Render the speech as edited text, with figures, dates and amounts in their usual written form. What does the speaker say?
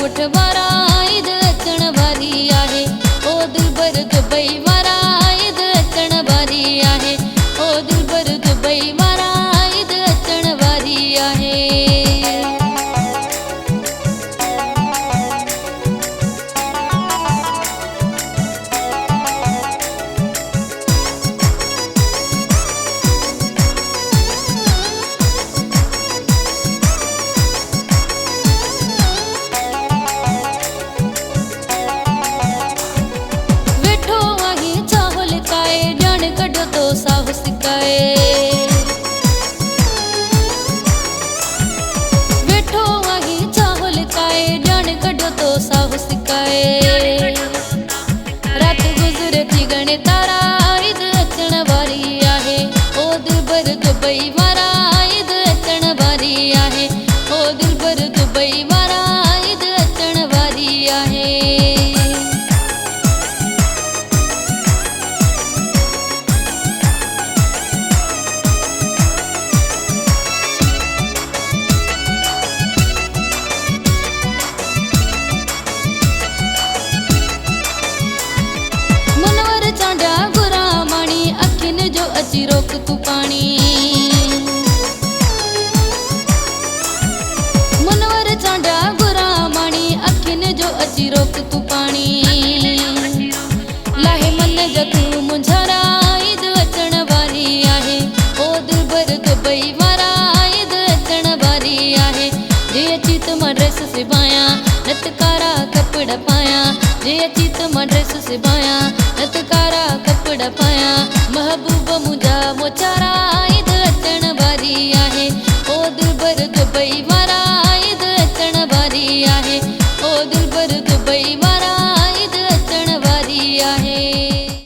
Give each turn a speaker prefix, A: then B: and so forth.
A: ॻोठ वारा ईद अचण वारी आहे। ओ दिलबर दुबई वारा ईद अचण वारी आहे। ओ दिलबर दुबई वारा ईद अचण वारी आहे। साहु सिकाए वेठो आही चाहो लिकाए ॼाण कढो तो साहु सिकाए। रात गुज़रे थी घणे तारा ईद अचण वारी आहे। ओ दिलबर दुबई वारा ईद अचण वारी आहे। ओ दिलबर दुबई वारा ईद अचण वारी आहे। अची रोक तू पानी मुनवर चांडा गुरा माणी अखिन जो अची रोक तू पानी। लाहे मन जा तू मुंझारा ईद अचण वारी आहे। ओ दिलबर दुबई वारा ईद अचण वारी आहे। जे अची त मां ड्रेस सिबाया नतकारा कपड़ा पाया। जे अची त मां ड्रेस सिबाया नतकारा कपड़ा पाया। महबूब मुंहिंजा मोचारा ईद अचण वारी आहे। ओ दिलबर दुबई वारा